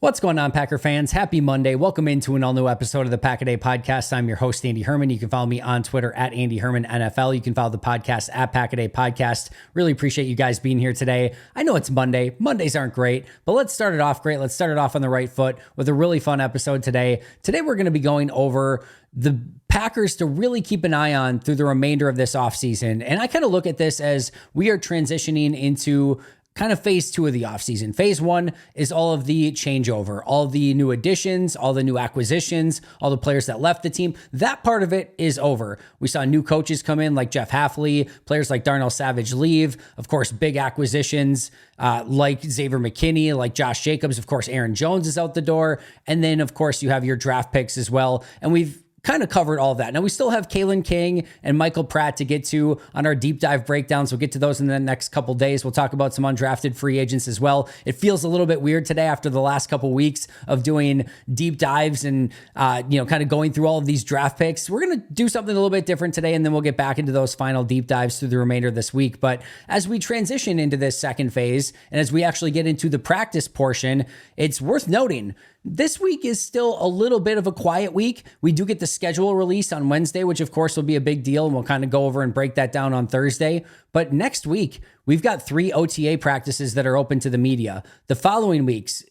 What's going on, Packer fans? Happy Monday. Welcome into an all-new episode of the Pack A Day podcast. I'm your host, Andy Herman. You can follow me on Twitter at Andy Herman NFL. You can follow the podcast at Pack A Day Podcast. Really appreciate you guys being here today. I know it's Monday. Mondays aren't great, but let's start it off great. Let's start it off on the right foot with a really fun episode today. Today, we're going to be going over the Packers to really keep an eye on through the remainder of this offseason. And I kind of look at this as we are transitioning into kind of phase two of the offseason. Phase one is all of the changeover, all the new additions, all the new acquisitions, all the players that left the team. That part of it is over. We saw new coaches come in like Jeff Hafley, players like Darnell Savage leave. Of course, big acquisitions like Xavier McKinney, like Josh Jacobs. Of course, Aaron Jones is out the door. And then, of course, you have your draft picks as well. And we've kind of covered all of that. Now, we still have Kalen King and Michael Pratt to get to on our deep dive breakdowns. We'll get to those in the next couple days. We'll talk about some undrafted free agents as well. It feels a little bit weird today after the last couple weeks of doing deep dives and, kind of going through all of these draft picks. We're going to do something a little bit different today, and then we'll get back into those final deep dives through the remainder of this week. But as we transition into this second phase, and as we actually get into the practice portion, it's worth noting this week is still a little bit of a quiet week. We do get the schedule released on Wednesday, which of course will be a big deal, and we'll kind of go over and break that down on Thursday. But next week, we've got 3 OTA practices that are open to the media. The following weeks,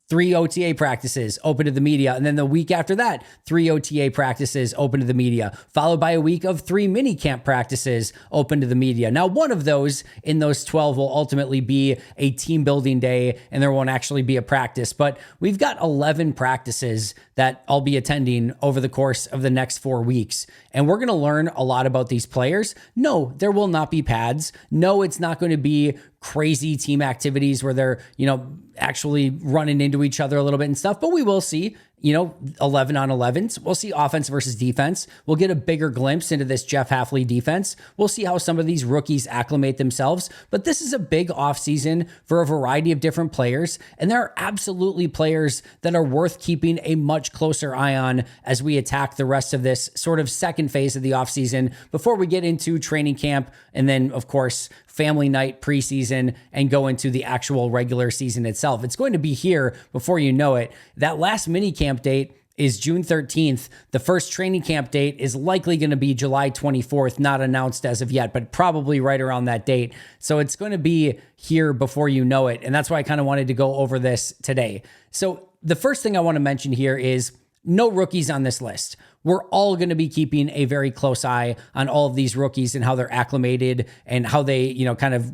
3 OTA practices open to the media. And then the week after that, 3 OTA practices open to the media, followed by a week of 3 minicamp practices open to the media. Now, one of those in those 12 will ultimately be a team building day, and there won't actually be a practice. But we've got 11 practices that I'll be attending over the course of the next 4 weeks. And we're going to learn a lot about these players. No, there will not be pads. No, it's not going to be crazy team activities where they're, actually running into each other a little bit and stuff, but we will see, 11 on 11s. We'll see offense versus defense. We'll get a bigger glimpse into this Jeff Hafley defense. We'll see how some of these rookies acclimate themselves, but this is a big offseason for a variety of different players, and there are absolutely players that are worth keeping a much closer eye on as we attack the rest of this sort of second phase of the offseason before we get into training camp and then, of course, family night preseason and go into the actual regular season itself. It's going to be here before you know it. That last mini camp date is June 13th. The first training camp date is likely going to be July 24th, not announced as of yet, but probably right around that date. So it's going to be here before you know it. And that's why I kind of wanted to go over this today. So the first thing I want to mention here is no rookies on this list. We're all going to be keeping a very close eye on all of these rookies and how they're acclimated and how they, kind of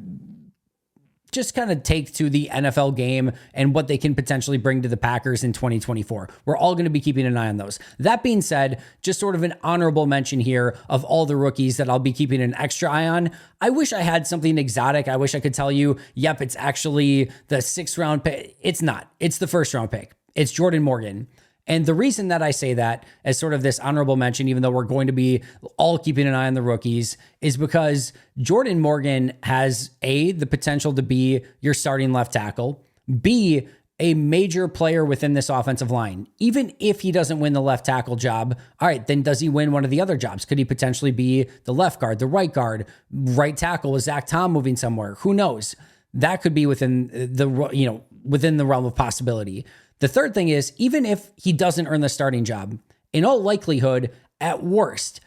take to the NFL game and what they can potentially bring to the Packers in 2024. We're all going to be keeping an eye on those. That being said, just sort of an honorable mention here of all the rookies that I'll be keeping an extra eye on. I wish I had something exotic. I wish I could tell you, yep, it's actually the 6th round pick. It's not. It's the 1st round pick. It's Jordan Morgan. And the reason that I say that as sort of this honorable mention, even though we're going to be all keeping an eye on the rookies, is because Jordan Morgan has A, the potential to be your starting left tackle, B, a major player within this offensive line. Even if he doesn't win the left tackle job, all right, then does he win one of the other jobs? Could he potentially be the left guard, the right guard, right tackle? Is Zach Tom moving somewhere? Who knows? That could be within the realm of possibility. The third thing is, even if he doesn't earn the starting job, in all likelihood, at worst,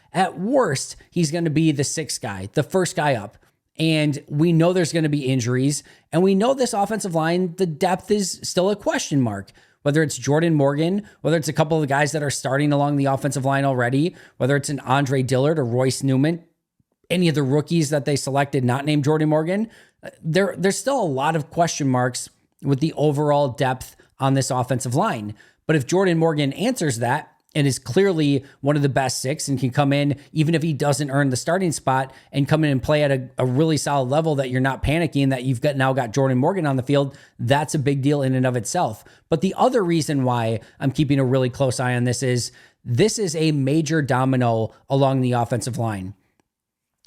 he's going to be the 6th guy, the first guy up. And we know there's going to be injuries. And we know this offensive line, the depth is still a question mark. Whether it's Jordan Morgan, whether it's a couple of the guys that are starting along the offensive line already, whether it's an Andre Dillard or Royce Newman, any of the rookies that they selected not named Jordan Morgan, there's still a lot of question marks with the overall depth on this offensive line. But if Jordan Morgan answers that and is clearly one of the best 6 and can come in, even if he doesn't earn the starting spot, and come in and play at a really solid level that you're not panicking that you've now got Jordan Morgan on the field, that's a big deal in and of itself. But the other reason why I'm keeping a really close eye on this is a major domino along the offensive line.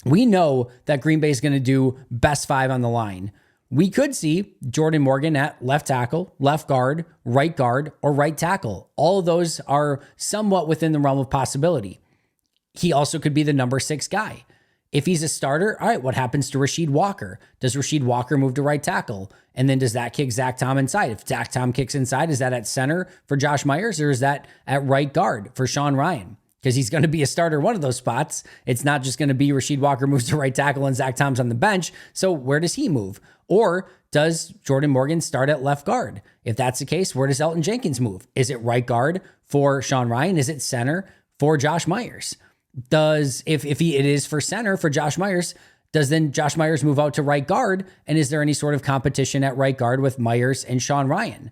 We know that Green Bay is going to do best 5 on the line. We could see Jordan Morgan at left tackle, left guard, or right tackle. All of those are somewhat within the realm of possibility. He also could be the number 6 guy. If he's a starter, all right, what happens to Rasheed Walker? Does Rasheed Walker move to right tackle? And then does that kick Zach Tom inside? If Zach Tom kicks inside, is that at center for Josh Myers, or is that at right guard for Sean Rhyan? Because he's going to be a starter one of those spots. It's not just going to be Rasheed Walker moves to right tackle and Zach Tom's on the bench. So where does he move? Or does Jordan Morgan start at left guard? If that's the case, where does Elton Jenkins move? Is it right guard for Sean Rhyan? Is it center for Josh Myers? If it is for center for Josh Myers, does then Josh Myers move out to right guard? And is there any sort of competition at right guard with Myers and Sean Rhyan?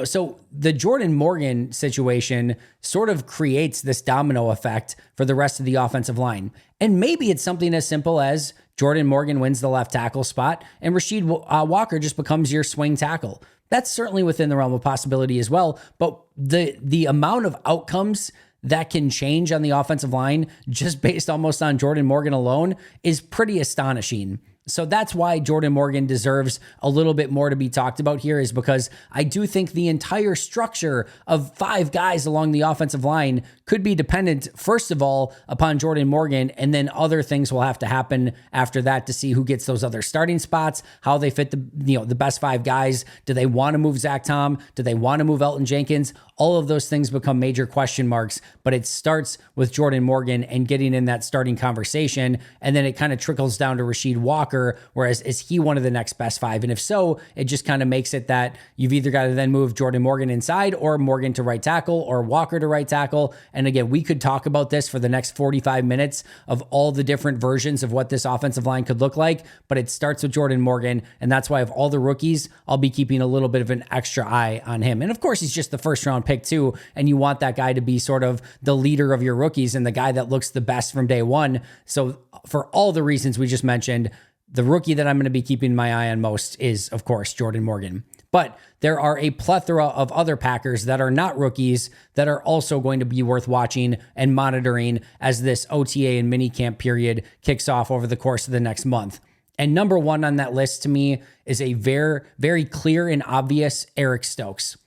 So the Jordan Morgan situation sort of creates this domino effect for the rest of the offensive line. And maybe it's something as simple as Jordan Morgan wins the left tackle spot and Rasheed Walker just becomes your swing tackle. That's certainly within the realm of possibility as well. But the amount of outcomes that can change on the offensive line just based almost on Jordan Morgan alone is pretty astonishing. So that's why Jordan Morgan deserves a little bit more to be talked about here, is because I do think the entire structure of 5 guys along the offensive line could be dependent, first of all, upon Jordan Morgan, and then other things will have to happen after that to see who gets those other starting spots, how they fit the best 5 guys. Do they want to move Zach Tom? Do they want to move Elton Jenkins? All of those things become major question marks, but it starts with Jordan Morgan and getting in that starting conversation, and then it kind of trickles down to Rasheed Walker. Whereas is he one of the next best 5? And if so, it just kind of makes it that you've either got to then move Jordan Morgan inside or Morgan to right tackle or Walker to right tackle. And again, we could talk about this for the next 45 minutes of all the different versions of what this offensive line could look like, but it starts with Jordan Morgan. And that's why of all the rookies, I'll be keeping a little bit of an extra eye on him. And of course, he's just the first round pick too. And you want that guy to be sort of the leader of your rookies and the guy that looks the best from day one. So for all the reasons we just mentioned, the rookie that I'm going to be keeping my eye on most is, of course, Jordan Morgan. But there are a plethora of other Packers that are not rookies that are also going to be worth watching and monitoring as this OTA and minicamp period kicks off over the course of the next month. And number 1 on that list to me is a very, very clear and obvious Eric Stokes.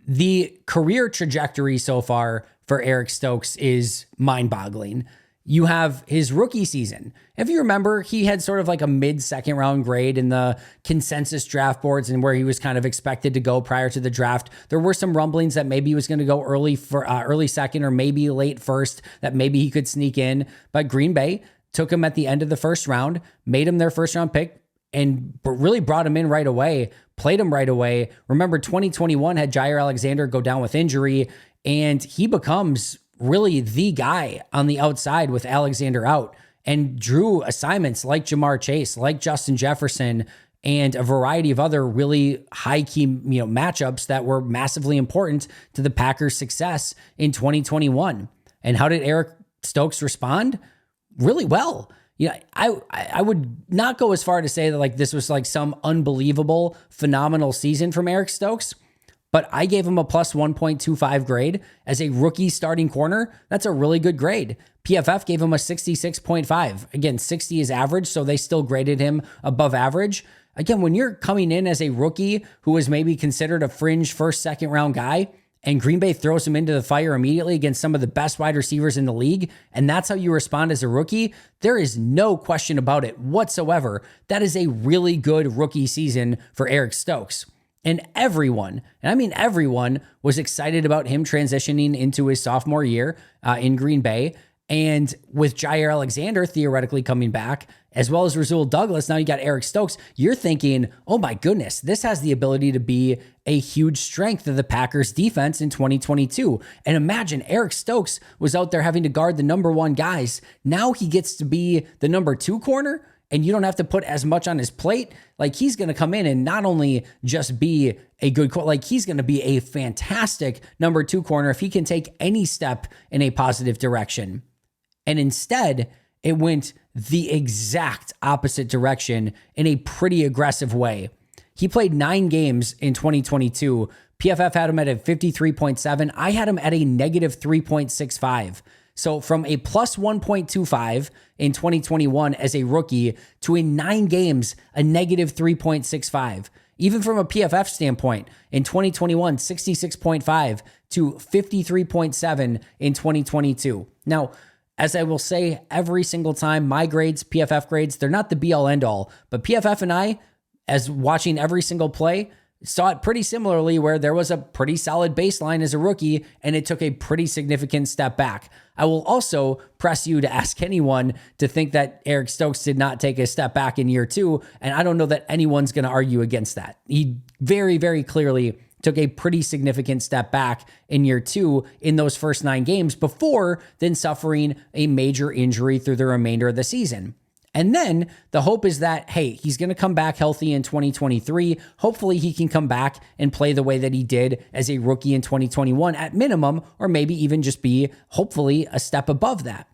The career trajectory so far for Eric Stokes is mind-boggling. You have his rookie season. If you remember, he had sort of like a mid-second round grade in the consensus draft boards and where he was kind of expected to go prior to the draft. There were some rumblings that maybe he was going to go early second or maybe late first, that maybe he could sneak in. But Green Bay took him at the end of the first round, made him their first round pick, and really brought him in right away, played him right away. Remember, 2021 had Jaire Alexander go down with injury, and he becomes really the guy on the outside with Alexander out, and drew assignments like Jamar Chase, like Justin Jefferson, and a variety of other really high key matchups that were massively important to the Packers' success in 2021. And how did Eric Stokes respond? Really well. I would not go as far to say that like this was like some unbelievable, phenomenal season from Eric Stokes, but I gave him a plus 1.25 grade as a rookie starting corner. That's a really good grade. PFF gave him a 66.5. Again, 60 is average, so they still graded him above average. Again, when you're coming in as a rookie who was maybe considered a fringe first, second round guy, and Green Bay throws him into the fire immediately against some of the best wide receivers in the league, and that's how you respond as a rookie, there is no question about it whatsoever. That is a really good rookie season for Eric Stokes. And everyone, and I mean everyone, was excited about him transitioning into his sophomore year in Green Bay. And with Jaire Alexander theoretically coming back, as well as Rasul Douglas, now you got Eric Stokes, you're thinking, oh my goodness, this has the ability to be a huge strength of the Packers defense in 2022. And imagine Eric Stokes was out there having to guard the number 1 guys. Now he gets to be the number 2 corner, and you don't have to put as much on his plate. Like, he's going to come in and not only just be a good, like, he's going to be a fantastic number 2 corner if he can take any step in a positive direction. And instead, it went the exact opposite direction in a pretty aggressive way. He played 9 games in 2022. PFF had him at a 53.7. I had him at a negative 3.65. So from a plus 1.25 in 2021 as a rookie to in 9 games, a negative 3.65. Even from a PFF standpoint, in 2021, 66.5 to 53.7 in 2022. Now, as I will say every single time, my grades, PFF grades, they're not the be all end all, but PFF and I, as watching every single play, saw it pretty similarly where there was a pretty solid baseline as a rookie and it took a pretty significant step back. I will also press you to ask anyone to think that Eric Stokes did not take a step back in year 2, and I don't know that anyone's going to argue against that. He very, very clearly took a pretty significant step back in year 2 in those first 9 games before then suffering a major injury through the remainder of the season. And then the hope is that, hey, he's going to come back healthy in 2023. Hopefully he can come back and play the way that he did as a rookie in 2021 at minimum, or maybe even just be hopefully a step above that.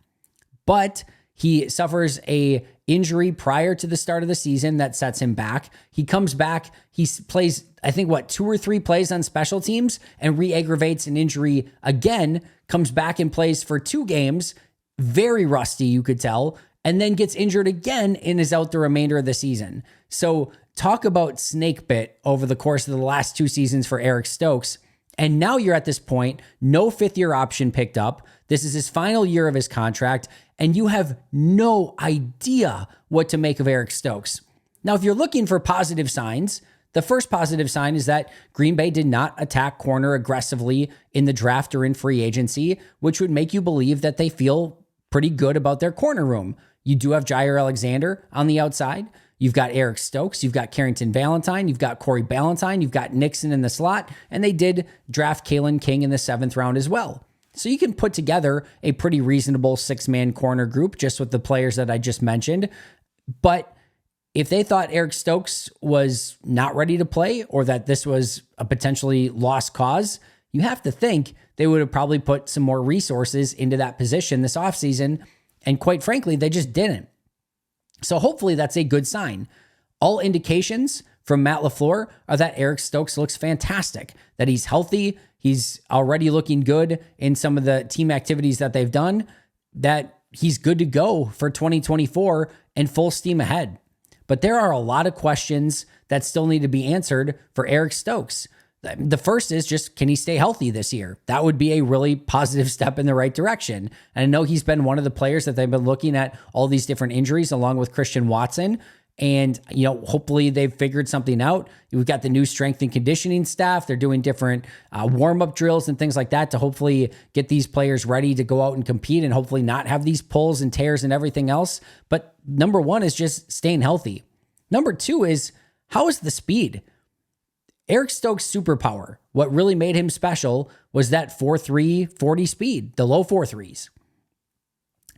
But he suffers a injury prior to the start of the season that sets him back. He comes back, he plays, I think, 2 or 3 plays on special teams and re-aggravates an injury again, comes back and plays for 2 games, very rusty, you could tell, and then gets injured again and is out the remainder of the season. So talk about snake bit over the course of the last 2 seasons for Eric Stokes. And now you're at this point, no 5th-year option picked up. This is his final year of his contract, and you have no idea what to make of Eric Stokes. Now, if you're looking for positive signs, the first positive sign is that Green Bay did not attack corner aggressively in the draft or in free agency, which would make you believe that they feel pretty good about their corner room. You do have Jaire Alexander on the outside. You've got Eric Stokes. You've got Carrington Valentine. You've got Quay Walker. You've got Nixon in the slot. And they did draft Kalen King in the 7th round as well. So you can put together a pretty reasonable 6-man corner group just with the players that I just mentioned. But if they thought Eric Stokes was not ready to play or that this was a potentially lost cause, you have to think they would have probably put some more resources into that position this offseason. And quite frankly, they just didn't. So hopefully that's a good sign. All indications from Matt LaFleur are that Eric Stokes looks fantastic, that he's healthy, he's already looking good in some of the team activities that they've done, that he's good to go for 2024 and full steam ahead. But there are a lot of questions that still need to be answered for Eric Stokes. The first is just, can he stay healthy this year? That would be a really positive step in the right direction. And I know he's been one of the players that they've been looking at all these different injuries along with Christian Watson. And, hopefully they've figured something out. We've got the new strength and conditioning staff. They're doing different warm-up drills and things like that to hopefully get these players ready to go out and compete and hopefully not have these pulls and tears and everything else. But number 1 is just staying healthy. Number 2 is, how is the speed? Eric Stokes' superpower, what really made him special, was that 4.3 40 speed, the low 4.3s.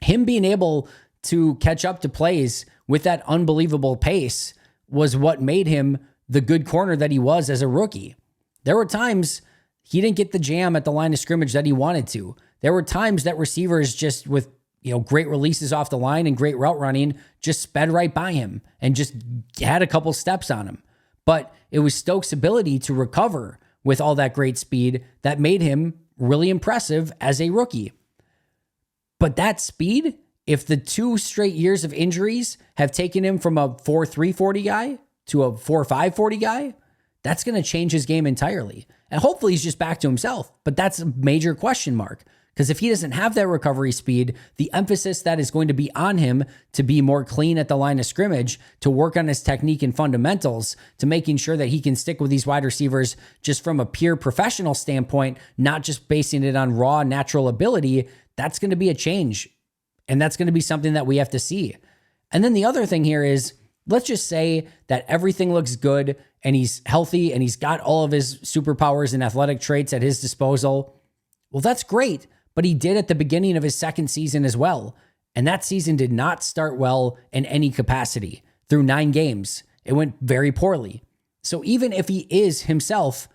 Him being able to catch up to plays with that unbelievable pace was what made him the good corner that he was as a rookie. There were times he didn't get the jam at the line of scrimmage that he wanted to. There were times that receivers just with great releases off the line and great route running just sped right by him and just had a couple steps on him. But it was Stokes' ability to recover with all that great speed that made him really impressive as a rookie. But that speed, if the 2 straight years of injuries have taken him from a 4.3 40 guy to a 4.5 40 guy, that's going to change his game entirely. And hopefully he's just back to himself. But that's a major question mark. Because if he doesn't have that recovery speed, the emphasis that is going to be on him to be more clean at the line of scrimmage, to work on his technique and fundamentals, to making sure that he can stick with these wide receivers just from a pure professional standpoint, not just basing it on raw natural ability, that's going to be a change. And that's going to be something that we have to see. And then the other thing here is, let's just say that everything looks good and he's healthy and he's got all of his superpowers and athletic traits at his disposal. Well, that's great. But he did at the beginning of his 2nd season as well. And that season did not start well in any capacity. Through 9 games, it went very poorly. So even if he is himself,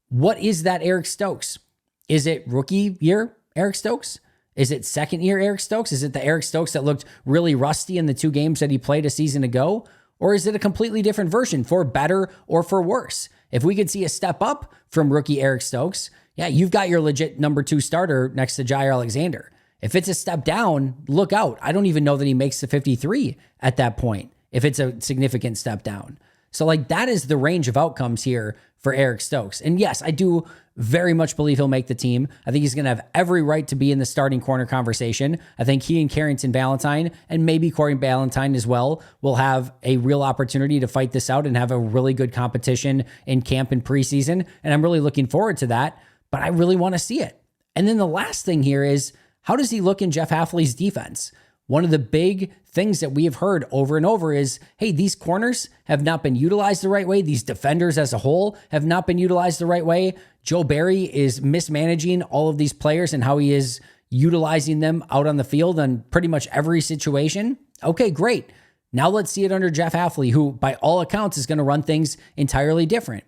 what is that Eric Stokes? Is it rookie year Eric Stokes? Is it 2nd year Eric Stokes? Is it the Eric Stokes that looked really rusty in the 2 games that he played a season ago? Or is it a completely different version, for better or for worse? If we could see a step up from rookie Eric Stokes, yeah, you've got your legit number 2 starter next to Jaire Alexander. If it's a step down, look out. I don't even know that he makes the 53 at that point, if it's a significant step down. So like that is the range of outcomes here for Eric Stokes. And yes, I do very much believe he'll make the team. I think he's going to have every right to be in the starting corner conversation. I think he and Carrington Valentine, and maybe Quay Valentine as well, will have a real opportunity to fight this out and have a really good competition in camp and preseason. And I'm really looking forward to that, but I really want to see it. And then the last thing here is, how does he look in Jeff Hafley's defense? One of the big things that we have heard over and over is, hey, these corners have not been utilized the right way. These defenders as a whole have not been utilized the right way. Joe Barry is mismanaging all of these players and how he is utilizing them out on the field on pretty much every situation. Okay, great. Now let's see it under Jeff Hafley, who by all accounts is going to run things entirely different.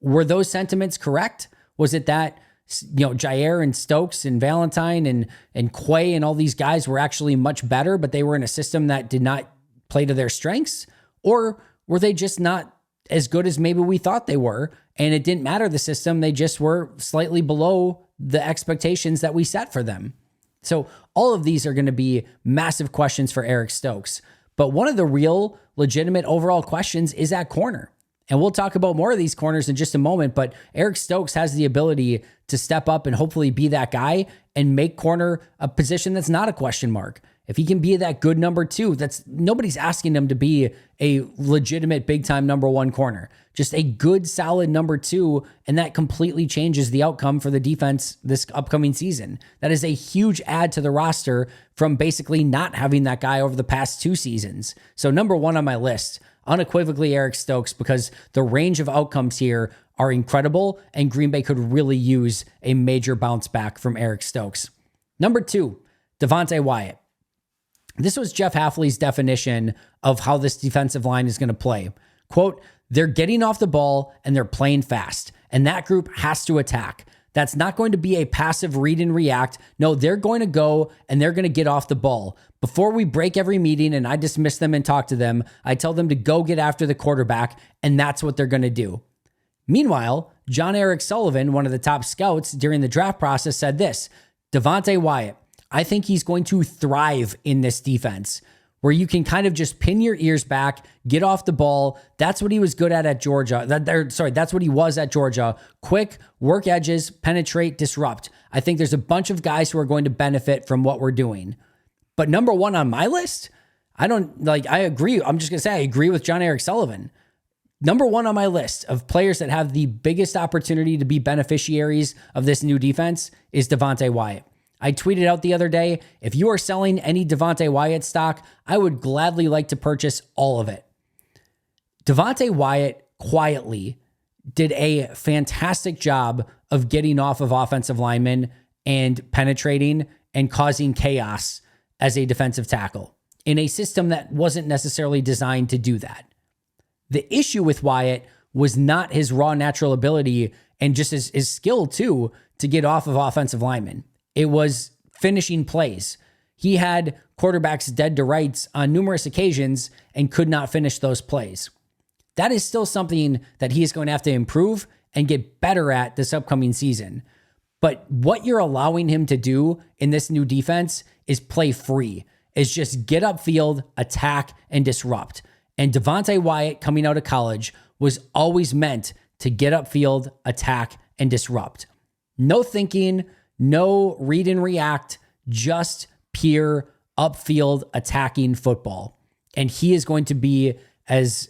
Were those sentiments correct? Was it that, Jaire and Stokes and Valentine and Quay and all these guys were actually much better, but they were in a system that did not play to their strengths? Or were they just not as good as maybe we thought they were? And it didn't matter the system. They just were slightly below the expectations that we set for them. So all of these are going to be massive questions for Eric Stokes. But one of the real legitimate overall questions is at corner. And we'll talk about more of these corners in just a moment, but Eric Stokes has the ability to step up and hopefully be that guy and make corner a position that's not a question mark. If he can be that good number two, nobody's asking him to be a legitimate big time number one corner, just a good solid number two. And that completely changes the outcome for the defense this upcoming season. That is a huge add to the roster from basically not having that guy over the past 2 seasons. So number one on my list, unequivocally Eric Stokes, because the range of outcomes here are incredible and Green Bay could really use a major bounce back from Eric Stokes. Number 2, Devonte Wyatt. This was Jeff Hafley's definition of how this defensive line is going to play. Quote, they're getting off the ball and they're playing fast, and that group has to attack. That's not going to be a passive read and react. No, they're going to go and they're going to get off the ball. Before we break every meeting and I dismiss them and talk to them, I tell them to go get after the quarterback, and that's what they're going to do. Meanwhile, John Eric Sullivan, one of the top scouts during the draft process, said this: Devonte Wyatt, I think he's going to thrive in this defense where you can kind of just pin your ears back, get off the ball. That's what he was good at Georgia. That's what he was at Georgia. Quick, work edges, penetrate, disrupt. I think there's a bunch of guys who are going to benefit from what we're doing. But number one on my list, I agree. I'm just going to say I agree with John Eric Sullivan. Number one on my list of players that have the biggest opportunity to be beneficiaries of this new defense is Devonte Wyatt. I tweeted out the other day, if you are selling any Devonte Wyatt stock, I would gladly like to purchase all of it. Devonte Wyatt quietly did a fantastic job of getting off of offensive linemen and penetrating and causing chaos as a defensive tackle in a system that wasn't necessarily designed to do that. The issue with Wyatt was not his raw natural ability and just his skill too to get off of offensive linemen. It was finishing plays. He had quarterbacks dead to rights on numerous occasions and could not finish those plays. That is still something that he is going to have to improve and get better at this upcoming season. But what you're allowing him to do in this new defense is play free, is just get upfield, attack, and disrupt. And Devonte Wyatt, coming out of college, was always meant to get upfield, attack, and disrupt. No thinking, no read and react, just pure upfield attacking football. And he is going to be, as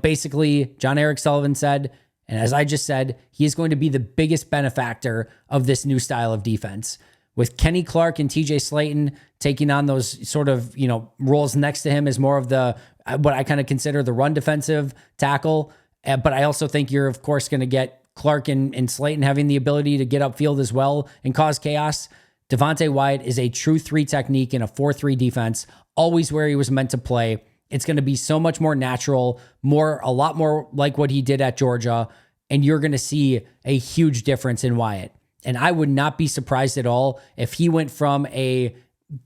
basically John Eric Sullivan said, and as I just said, he is going to be the biggest benefactor of this new style of defense. With Kenny Clark and TJ Slayton taking on those sort of, roles next to him as more of the, what I kind of consider the run defensive tackle. But I also think you're, of course, going to get Clark and Slayton having the ability to get upfield as well and cause chaos. Devonte Wyatt is a true 3 technique in a 4-3 defense, always where he was meant to play. It's going to be so much more natural, a lot more like what he did at Georgia, and you're going to see a huge difference in Wyatt. And I would not be surprised at all if he went from a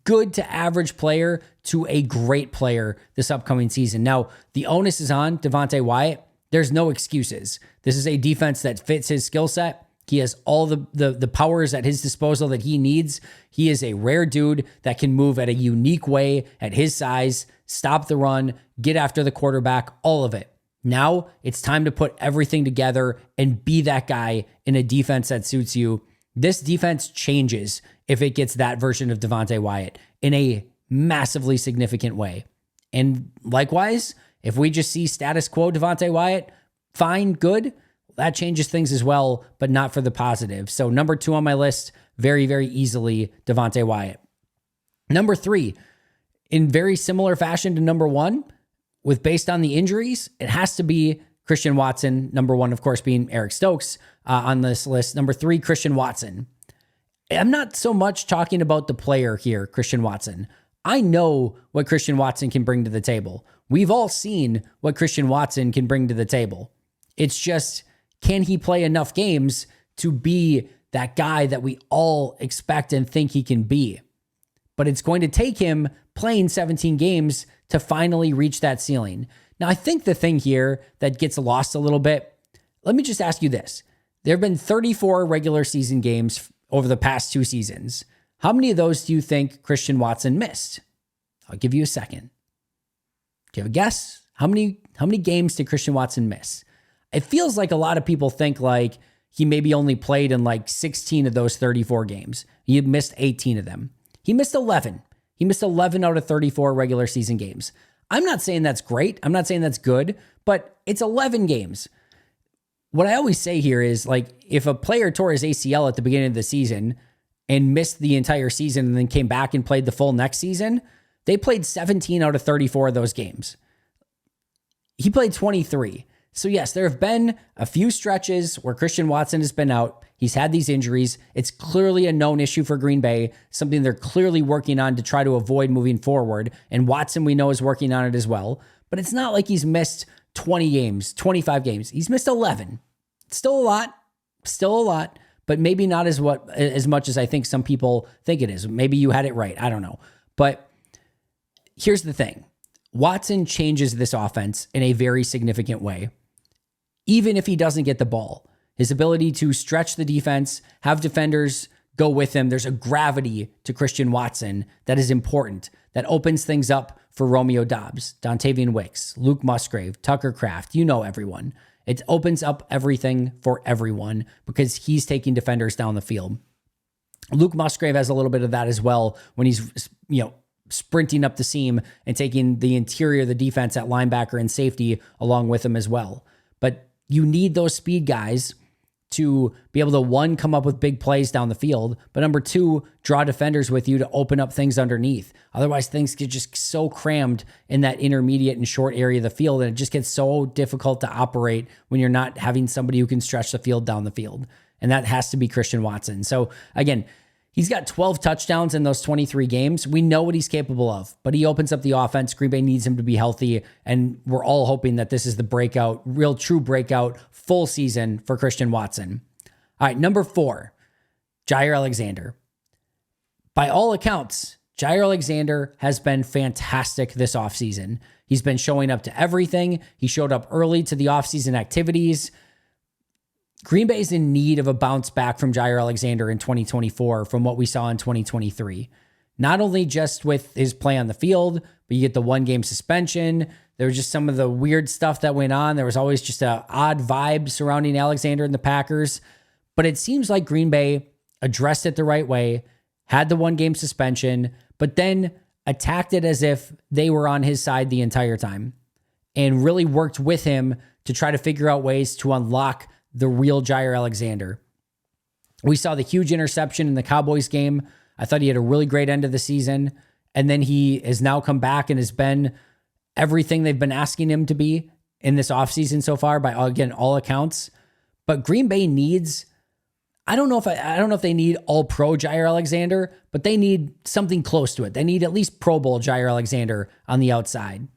good to average player to a great player this upcoming season. Now, the onus is on Devonte Wyatt. There's no excuses. This is a defense that fits his skill set. He has all the powers at his disposal that he needs. He is a rare dude that can move at a unique way at his size, stop the run, get after the quarterback, all of it. Now it's time to put everything together and be that guy in a defense that suits you. This defense changes if it gets that version of Devonte Wyatt in a massively significant way. And likewise, if we just see status quo Devonte Wyatt, fine, good, that changes things as well, but not for the positive. So number 2 on my list, very, very easily, Devonte Wyatt. Number 3, in very similar fashion to number 1, with based on the injuries, it has to be Christian Watson. Number 1, of course, being Eric Stokes on this list. Number 3, Christian Watson. I'm not so much talking about the player here, Christian Watson. I know what Christian Watson can bring to the table. We've all seen what Christian Watson can bring to the table. It's just, can he play enough games to be that guy that we all expect and think he can be? But it's going to take him playing 17 games to finally reach that ceiling. Now, I think the thing here that gets lost a little bit, let me just ask you this. There have been 34 regular season games over the past 2 seasons. How many of those do you think Christian Watson missed? I'll give you a second. Do you have a guess? How many games did Christian Watson miss? It feels like a lot of people think like he maybe only played in like 16 of those 34 games. He missed 18 of them. He missed 11. He missed 11 out of 34 regular season games. I'm not saying that's great. I'm not saying that's good, but it's 11 games. What I always say here is, like, if a player tore his ACL at the beginning of the season and missed the entire season and then came back and played the full next season, they played 17 out of 34 of those games. He played 23. So yes, there have been a few stretches where Christian Watson has been out. He's had these injuries. It's clearly a known issue for Green Bay, something they're clearly working on to try to avoid moving forward. And Watson, we know, is working on it as well. But it's not like he's missed 20 games, 25 games. He's missed 11. Still a lot, but maybe not as much as I think some people think it is. Maybe you had it right. I don't know. But here's the thing. Watson changes this offense in a very significant way. Even if he doesn't get the ball, his ability to stretch the defense, have defenders go with him. There's a gravity to Christian Watson that is important, that opens things up for Romeo Doubs, Dontavian Wicks, Luke Musgrave, Tucker Kraft, everyone. It opens up everything for everyone because he's taking defenders down the field. Luke Musgrave has a little bit of that as well when he's, sprinting up the seam and taking the interior of the defense at linebacker and safety along with him as well. But you need those speed guys to be able to, 1, come up with big plays down the field, but number 2, draw defenders with you to open up things underneath. Otherwise, things get just so crammed in that intermediate and short area of the field, and it just gets so difficult to operate when you're not having somebody who can stretch the field down the field. And that has to be Christian Watson. So again, he's got 12 touchdowns in those 23 games. We know what he's capable of, but he opens up the offense. Green Bay needs him to be healthy, and we're all hoping that this is the breakout, real true breakout, full season for Christian Watson. All right, number 4, Jaire Alexander. By all accounts, Jaire Alexander has been fantastic this offseason. He's been showing up to everything. He showed up early to the offseason activities. Green Bay is in need of a bounce back from Jaire Alexander in 2024 from what we saw in 2023. Not only just with his play on the field, but you get the 1-game suspension. There was just some of the weird stuff that went on. There was always just an odd vibe surrounding Alexander and the Packers. But it seems like Green Bay addressed it the right way, had the 1-game suspension, but then attacked it as if they were on his side the entire time and really worked with him to try to figure out ways to unlock the real Jaire Alexander. We saw the huge interception in the Cowboys game. I thought he had a really great end of the season. And then he has now come back and has been everything they've been asking him to be in this offseason so far by, again, all accounts. But Green Bay needs, I don't know if they need all pro Jaire Alexander, but they need something close to it. They need at least Pro Bowl Jaire Alexander on the outside.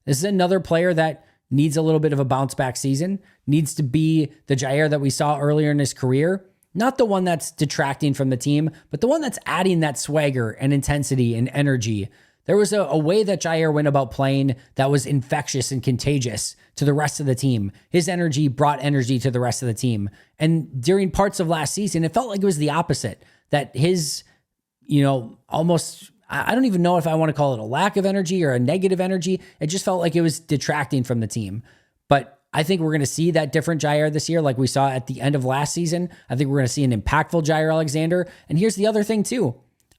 This is another player that needs a little bit of a bounce back season, needs to be the Jaire that we saw earlier in his career. Not the one that's detracting from the team, but the one that's adding that swagger and intensity and energy. There was a way that Jaire went about playing that was infectious and contagious to the rest of the team. His energy brought energy to the rest of the team. And during parts of last season, it felt like it was the opposite, that his, almost, I don't even know if I want to call it a lack of energy or a negative energy. It just felt like it was detracting from the team. But I think we're going to see that different Jaire this year, like we saw at the end of last season. I think we're going to see an impactful Jaire Alexander. And here's the other thing too.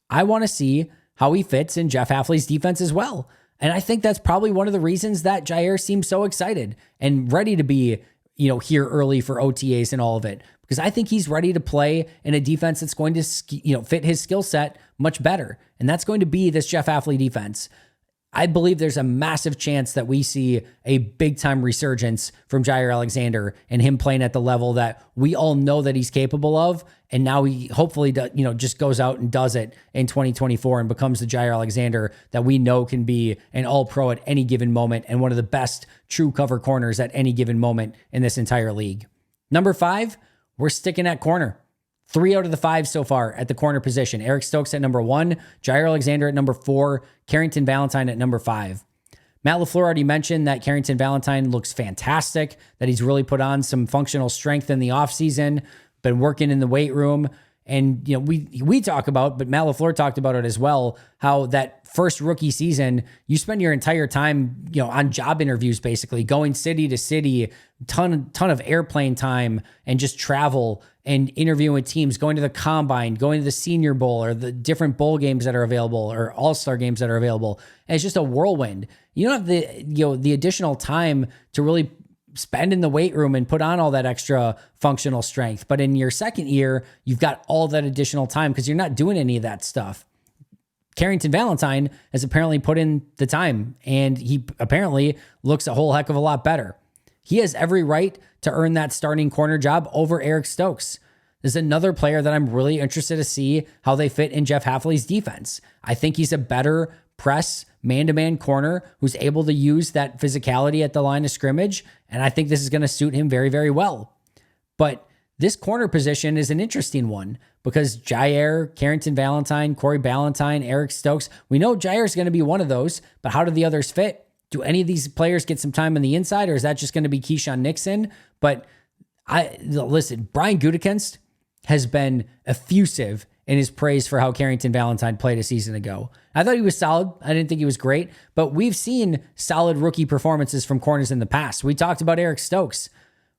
I want to see how he fits in Jeff Hafley's defense as well. And I think that's probably one of the reasons that Jaire seems so excited and ready to be, here early for OTAs and all of it, because I think he's ready to play in a defense that's going to, fit his skill set much better. And that's going to be this Jeff Hafley defense. I believe there's a massive chance that we see a big time resurgence from Jaire Alexander and him playing at the level that we all know that he's capable of. And now he hopefully, just goes out and does it in 2024 and becomes the Jaire Alexander that we know can be an all-pro at any given moment and one of the best true cover corners at any given moment in this entire league. Number 5, we're sticking at corner. 3 out of the 5 so far at the corner position. Eric Stokes at number 1, Jaire Alexander at number 4, Carrington Valentine at number 5. Matt LaFleur already mentioned that Carrington Valentine looks fantastic, that he's really put on some functional strength in the offseason, been working in the weight room. And, we talk about, but Matt LaFleur talked about it as well, how that first rookie season, you spend your entire time, on job interviews, basically going city to city, ton of airplane time and just travel and interviewing with teams, going to the combine, going to the Senior Bowl or the different bowl games that are available or all-star games that are available. And it's just a whirlwind. You don't have the additional time to really spend in the weight room and put on all that extra functional strength. But in your second year, you've got all that additional time because you're not doing any of that stuff. Carrington Valentine has apparently put in the time, and he apparently looks a whole heck of a lot better. He has every right to earn that starting corner job over Eric Stokes. This is another player that I'm really interested to see how they fit in Jeff Hafley's defense. I think he's a better press man-to-man corner who's able to use that physicality at the line of scrimmage, and I think this is going to suit him very, very well. But this corner position is an interesting one because Jaire, Carrington Valentine, Quay Walker, Eric Stokes, we know Jaire is going to be one of those, but how do the others fit? Do any of these players get some time on the inside, or is that just going to be Keyshawn Nixon? But listen, Brian Gutekunst has been effusive in his praise for how Carrington Valentine played a season ago. I thought he was solid. I didn't think he was great, but we've seen solid rookie performances from corners in the past. We talked about Eric Stokes.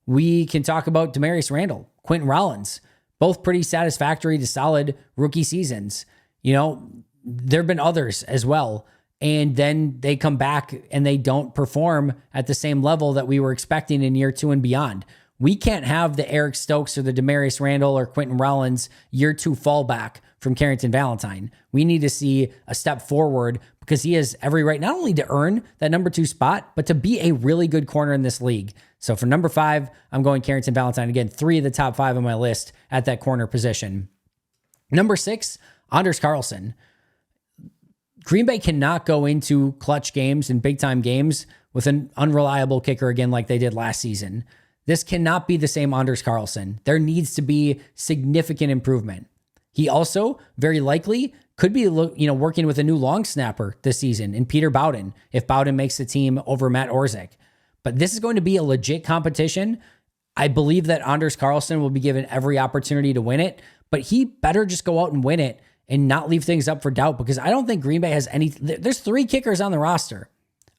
We can talk about Demarius Randall, Quentin Rollins, both pretty satisfactory to solid rookie seasons. There have been others as well. And then they come back and they don't perform at the same level that we were expecting in year 2 and beyond. We can't have the Eric Stokes or the Demarius Randall or Quentin Rollins year 2 fallback from Carrington Valentine. We need to see a step forward because he has every right not only to earn that number 2 spot, but to be a really good corner in this league. So for number 5, I'm going Carrington Valentine. Again, 3 of the top 5 on my list at that corner position. Number 6, Anders Carlson. Green Bay cannot go into clutch games and big time games with an unreliable kicker again like they did last season. This cannot be the same Anders Carlson. There needs to be significant improvement. He also very likely could be working with a new long snapper this season in Peter Bowden if Bowden makes the team over Matt Orzik. But this is going to be a legit competition. I believe that Anders Carlson will be given every opportunity to win it, but he better just go out and win it and not leave things up for doubt because I don't think Green Bay has any. There's 3 kickers on the roster.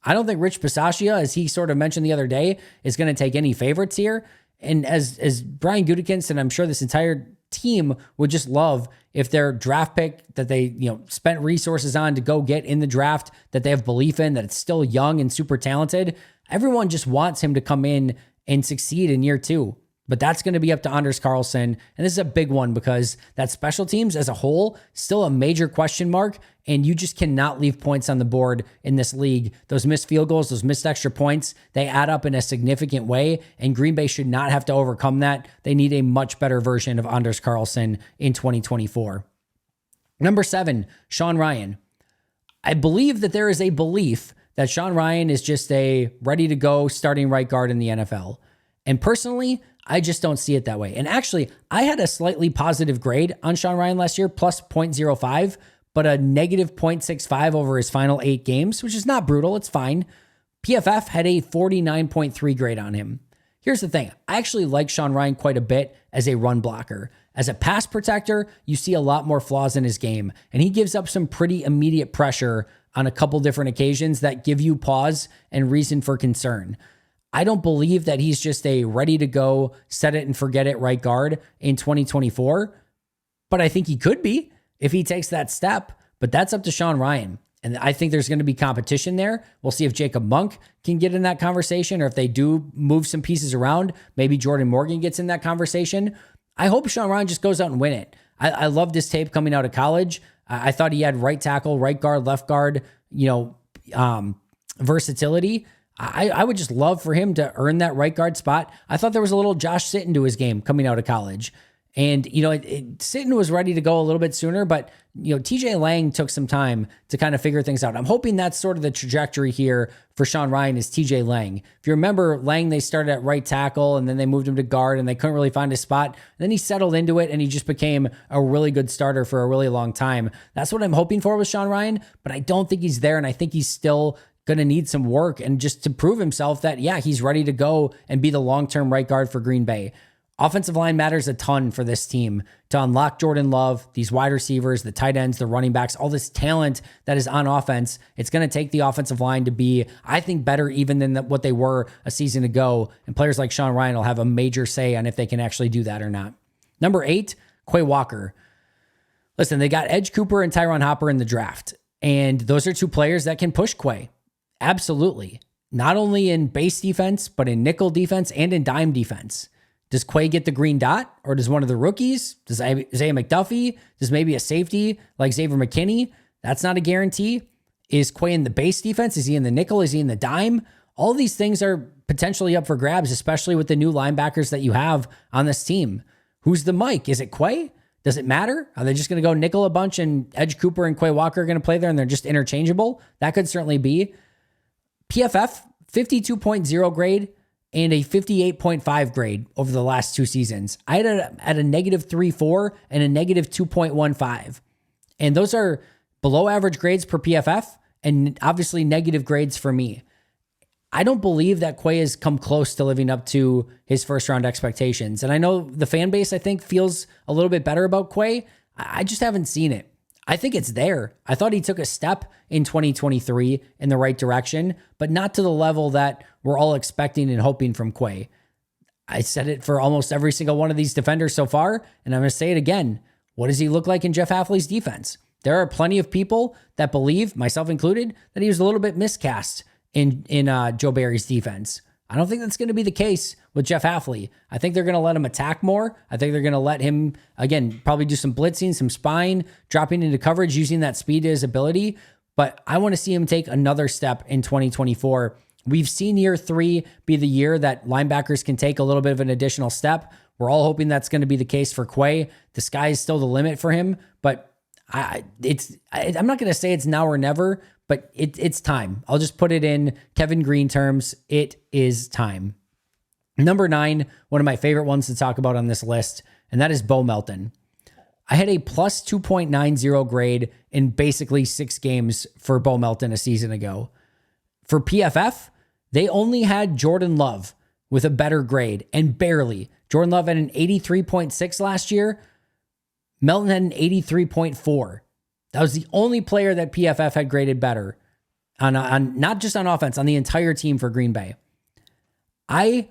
I don't think Rich Bisaccia, as he sort of mentioned the other day, is going to take any favorites here. And as Brian Gutekunst, and I'm sure this entire team would just love if their draft pick that they spent resources on to go get in the draft, that they have belief in, that it's still young and super talented. Everyone just wants him to come in and succeed in year 2. But that's going to be up to Anders Carlson. And this is a big one because that special teams as a whole, still a major question mark. And you just cannot leave points on the board in this league. Those missed field goals, those missed extra points, they add up in a significant way. And Green Bay should not have to overcome that. They need a much better version of Anders Carlson in 2024. Number 7, Sean Rhyan. I believe that there is a belief that Sean Rhyan is just a ready to go starting right guard in the NFL. And personally, I just don't see it that way. And actually, I had a slightly positive grade on Sean Rhyan last year, plus 0.05, but a negative 0.65 over his final 8 games, which is not brutal. It's fine. PFF had a 49.3 grade on him. Here's the thing. I actually like Sean Rhyan quite a bit as a run blocker. As a pass protector, you see a lot more flaws in his game, and he gives up some pretty immediate pressure on a couple different occasions that give you pause and reason for concern. I don't believe that he's just a ready to go, set it and forget it right guard in 2024, but I think he could be if he takes that step. But that's up to Sean Ryan. And I think there's going to be competition there. We'll see if Jacob Monk can get in that conversation, or if they do move some pieces around, maybe Jordan Morgan gets in that conversation. I hope Sean Ryan just goes out and win it. I loved his tape coming out of college. I thought he had right tackle, right guard, left guard, versatility. I would just love for him to earn that right guard spot. I thought there was a little Josh Sitton to his game coming out of college. And, Sitton was ready to go a little bit sooner, but, TJ Lang took some time to kind of figure things out. I'm hoping that's sort of the trajectory here for Sean Ryan is TJ Lang. If you remember, Lang, they started at right tackle and then they moved him to guard and they couldn't really find a spot. And then he settled into it and he just became a really good starter for a really long time. That's what I'm hoping for with Sean Ryan, but I don't think he's there. And I think he's still going to need some work and just to prove himself that, yeah, he's ready to go and be the long-term right guard for Green Bay. Offensive line matters a ton for this team to unlock Jordan Love, these wide receivers, the tight ends, the running backs, all this talent that is on offense. It's going to take the offensive line to be, I think, better even than what they were a season ago. And players like Sean Ryan will have a major say on if they can actually do that or not. Number 8, Quay Walker. Listen, they got Edge Cooper and Tyron Hopper in the draft. And those are two players that can push Quay. Absolutely. Not only in base defense, but in nickel defense and in dime defense. Does Quay get the green dot, or does one of the rookies? Does Isaiah McDuffie? Does maybe a safety like Xavier McKinney? That's not a guarantee. Is Quay in the base defense? Is he in the nickel? Is he in the dime? All these things are potentially up for grabs, especially with the new linebackers that you have on this team. Who's the Mike? Is it Quay? Does it matter? Are they just going to go nickel a bunch and Edge Cooper and Quay Walker are going to play there and they're just interchangeable? That could certainly be. PFF, 52.0 grade. And a 58.5 grade over the last 2 seasons. I had at a negative 3.4 and a negative 2.15. And those are below average grades per PFF and obviously negative grades for me. I don't believe that Quay has come close to living up to his first round expectations. And I know the fan base, I think, feels a little bit better about Quay. I just haven't seen it. I think it's there. I thought he took a step in 2023 in the right direction, but not to the level that we're all expecting and hoping from Quay. I said it for almost every single one of these defenders so far, and I'm going to say it again. What does he look like in Jeff Hafley's defense? There are plenty of people that believe, myself included, that he was a little bit miscast in Joe Barry's defense. I don't think that's going to be the case with Jeff Hafley. I think they're going to let him attack more. I think they're going to let him, again, probably do some blitzing, some spine, dropping into coverage, using that speed to his ability. But I want to see him take another step in 2024. We've seen year 3 be the year that linebackers can take a little bit of an additional step. We're all hoping that's going to be the case for Quay. The sky is still the limit for him, but I'm not going to say it's now or never, but it's time. I'll just put it in Kevin Green terms. It is time. Number 9, one of my favorite ones to talk about on this list, and that is Bo Melton. I had a plus 2.90 grade in basically 6 games for Bo Melton a season ago. For PFF, they only had Jordan Love with a better grade, and barely. Jordan Love had an 83.6 last year. Melton had an 83.4. That was the only player that PFF had graded better on not just on offense, on the entire team for Green Bay. I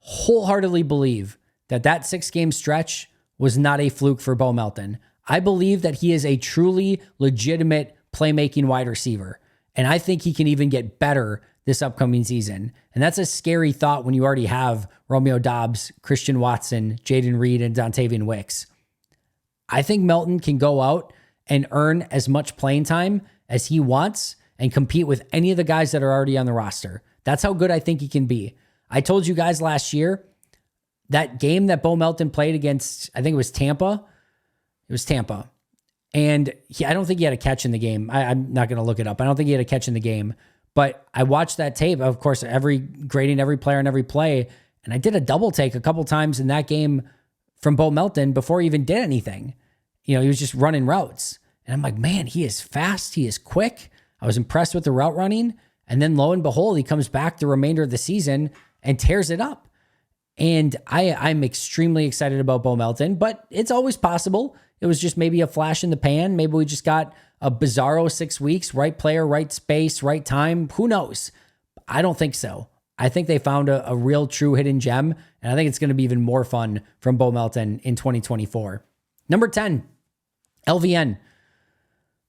wholeheartedly believe that 6-game stretch was not a fluke for Bo Melton. I believe that he is a truly legitimate playmaking wide receiver, and I think he can even get better this upcoming season. And that's a scary thought when you already have Romeo Doubs, Christian Watson, Jaden Reed, and Dontavian Wicks. I think Melton can go out and earn as much playing time as he wants and compete with any of the guys that are already on the roster. That's how good I think he can be. I told you guys last year, that game that Bo Melton played against, I think it was Tampa. It was Tampa. And I don't think he had a catch in the game. I'm not going to look it up. I don't think he had a catch in the game. But I watched that tape, of course, grading every player and every play. And I did a double take a couple times in that game from Bo Melton before he even did anything. He was just running routes. And I'm like, man, he is fast. He is quick. I was impressed with the route running. And then lo and behold, he comes back the remainder of the season and tears it up. And I'm extremely excited about Bo Melton, but it's always possible. It was just maybe a flash in the pan. Maybe we just got a bizarro 6 weeks, right player, right space, right time. Who knows? I don't think so. I think they found a real true hidden gem, and I think it's going to be even more fun from Bo Melton in 2024. Number 10, LVN.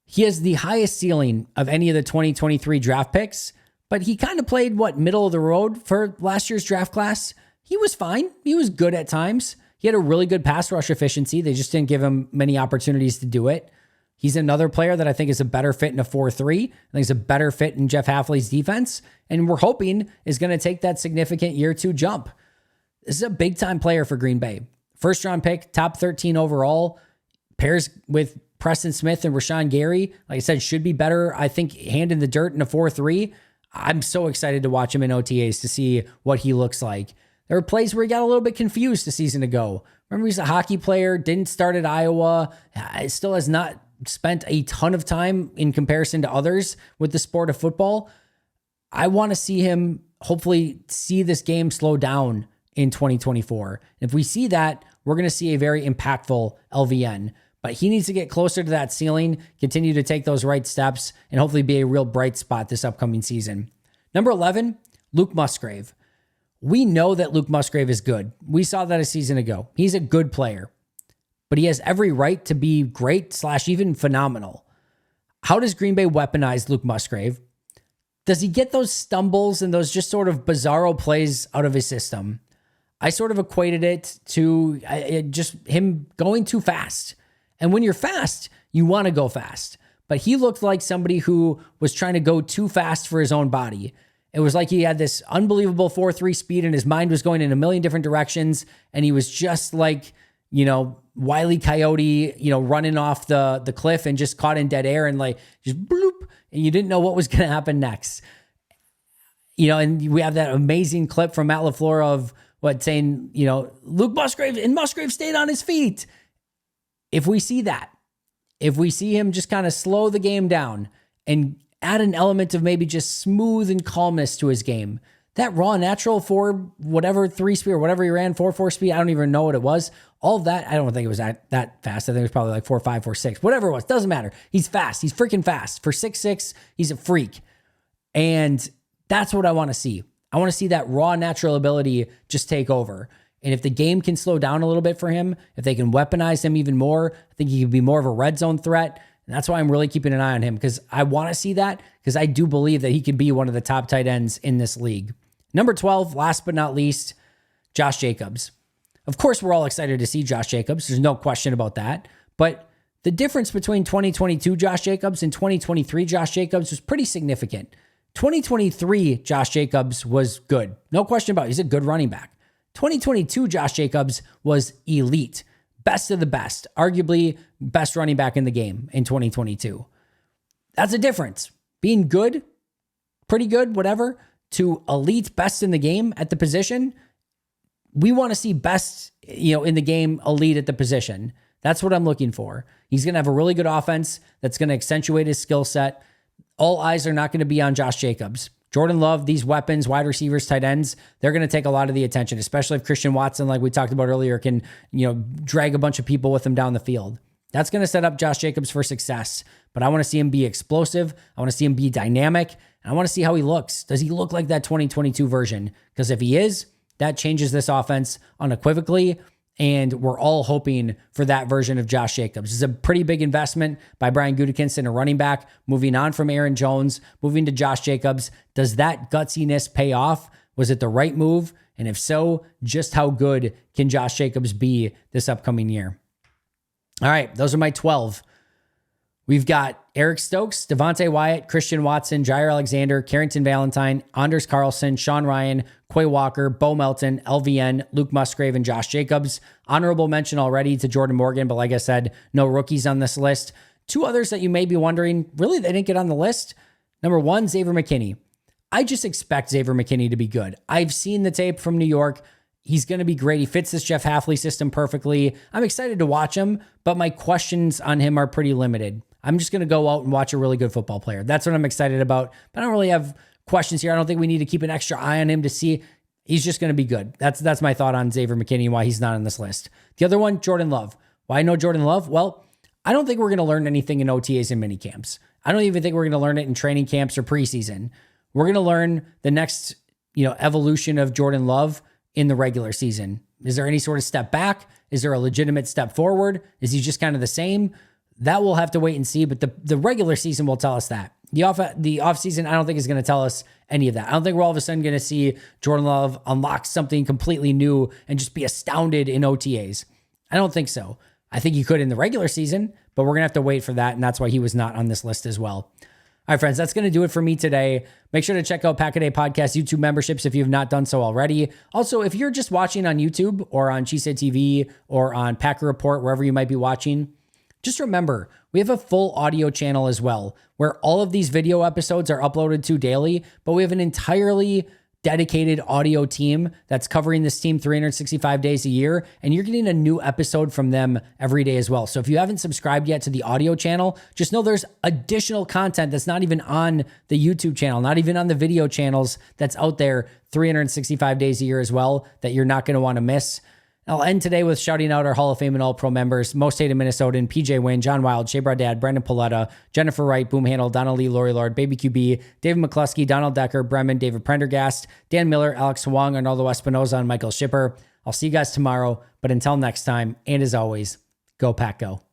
He has the highest ceiling of any of the 2023 draft picks, but he kind of played, middle of the road for last year's draft class. He was fine. He was good at times. He had a really good pass rush efficiency. They just didn't give him many opportunities to do it. He's another player that I think is a better fit in a 4-3. I think he's a better fit in Jeff Hafley's defense, and we're hoping is going to take that significant year 2 jump. This is a big-time player for Green Bay. First-round pick, top 13 overall, pairs with Preston Smith and Rashawn Gary. Like I said, should be better, I think, hand in the dirt in a 4-3. I'm so excited to watch him in OTAs to see what he looks like. There were plays where he got a little bit confused a season ago. Remember, he's a hockey player, didn't start at Iowa, still has not spent a ton of time in comparison to others with the sport of football. I want to see him hopefully see this game slow down in 2024. If we see that, we're going to see a very impactful LVN. But he needs to get closer to that ceiling, continue to take those right steps, and hopefully be a real bright spot this upcoming season. Number 11, Luke Musgrave. We know that Luke Musgrave is good. We saw that a season ago. He's a good player, but he has every right to be great / even phenomenal. How does Green Bay weaponize Luke Musgrave? Does he get those stumbles and those just sort of bizarro plays out of his system? I sort of equated it to just him going too fast. And when you're fast, you want to go fast. But he looked like somebody who was trying to go too fast for his own body. It was like he had this unbelievable 4.3 speed and his mind was going in a million different directions. And he was just like, Wile E. Coyote, running off the cliff and just caught in dead air and like just bloop. And you didn't know what was going to happen next. And we have that amazing clip from Matt LaFleur of saying, Luke Musgrave, and Musgrave stayed on his feet. If we see that, if we see him just kind of slow the game down and add an element of maybe just smooth and calmness to his game, that raw natural 4 speed or whatever he ran, 4.4 speed, I don't even know what it was. All of that, I don't think it was that fast. I think it was probably like 4.5, 4.6, whatever it was. Doesn't matter. He's fast. He's freaking fast. For 6'6", he's a freak. And that's what I want to see. I want to see that raw natural ability just take over. And if the game can slow down a little bit for him, if they can weaponize him even more, I think he could be more of a red zone threat. And that's why I'm really keeping an eye on him, because I want to see that, because I do believe that he could be one of the top tight ends in this league. Number 12, last but not least, Josh Jacobs. Of course, we're all excited to see Josh Jacobs. There's no question about that. But the difference between 2022 Josh Jacobs and 2023 Josh Jacobs was pretty significant. 2023 Josh Jacobs was good. No question about it. He's a good running back. 2022 Josh Jacobs was elite. Best of the best. Arguably best running back in the game in 2022. That's a difference. Being good, pretty good, whatever, to elite, best in the game at the position. We want to see best, in the game, elite at the position. That's what I'm looking for. He's going to have a really good offense that's going to accentuate his skill set. All eyes are not going to be on Josh Jacobs. Jordan Love, these weapons, wide receivers, tight ends, they're going to take a lot of the attention, especially if Christian Watson, like we talked about earlier, can, drag a bunch of people with him down the field. That's going to set up Josh Jacobs for success. But I want to see him be explosive. I want to see him be dynamic. And I want to see how he looks. Does he look like that 2022 version? Because if he is, that changes this offense unequivocally. And we're all hoping for that version of Josh Jacobs. It's a pretty big investment by Brian Gutekunst, a running back, moving on from Aaron Jones, moving to Josh Jacobs. Does that gutsiness pay off? Was it the right move? And if so, just how good can Josh Jacobs be this upcoming year? All right, those are my 12. We've got Eric Stokes, Devonte Wyatt, Christian Watson, Jaire Alexander, Carrington Valentine, Anders Carlson, Sean Ryan, Quay Walker, Bo Melton, LVN, Luke Musgrave, and Josh Jacobs. Honorable mention already to Jordan Morgan, but like I said, no rookies on this list. Two others that you may be wondering, really, they didn't get on the list. Number one, Xavier McKinney. I just expect Xavier McKinney to be good. I've seen the tape from New York. He's going to be great. He fits this Jeff Hafley system perfectly. I'm excited to watch him, but my questions on him are pretty limited. I'm just going to go out and watch a really good football player. That's what I'm excited about. But I don't really have questions here. I don't think we need to keep an extra eye on him to see. He's just going to be good. That's my thought on Xavier McKinney and why he's not on this list. The other one, Jordan Love. Why I know Jordan Love? Well, I don't think we're going to learn anything in OTAs and minicamps. I don't even think we're going to learn it in training camps or preseason. We're going to learn the next evolution of Jordan Love in the regular season? Is there any sort of step back? Is there a legitimate step forward? Is he just kind of the same? That we'll have to wait and see, but the regular season will tell us that. The offseason, I don't think is going to tell us any of that. I don't think we're all of a sudden going to see Jordan Love unlock something completely new and just be astounded in OTAs. I don't think so. I think he could in the regular season, but we're going to have to wait for that, and that's why he was not on this list as well. All right, friends, that's going to do it for me today. Make sure to check out Pack a Day Podcast YouTube memberships if you have not done so already. Also, if you're just watching on YouTube or on Cheesehead TV or on Packer Report, wherever you might be watching, just remember, we have a full audio channel as well, where all of these video episodes are uploaded to daily, but we have an entirely dedicated audio team that's covering this team 365 days a year, and you're getting a new episode from them every day as well. So if you haven't subscribed yet to the audio channel, just know there's additional content that's not even on the YouTube channel, not even on the video channels, that's out there 365 days a year as well, that you're not going to want to miss. I'll end today with shouting out our Hall of Fame and All-Pro members: Most Hated Minnesotan, PJ Wynn, John Wild, Shea Bradad, Brendan Paletta, Jennifer Wright, Boom Handle, Donna Lee, Lori Lord, Baby QB, David McCluskey, Donald Decker, Bremen, David Prendergast, Dan Miller, Alex Huang, Arnaldo Espinoza, and Michael Schipper. I'll see you guys tomorrow, but until next time, and as always, go Pack Go.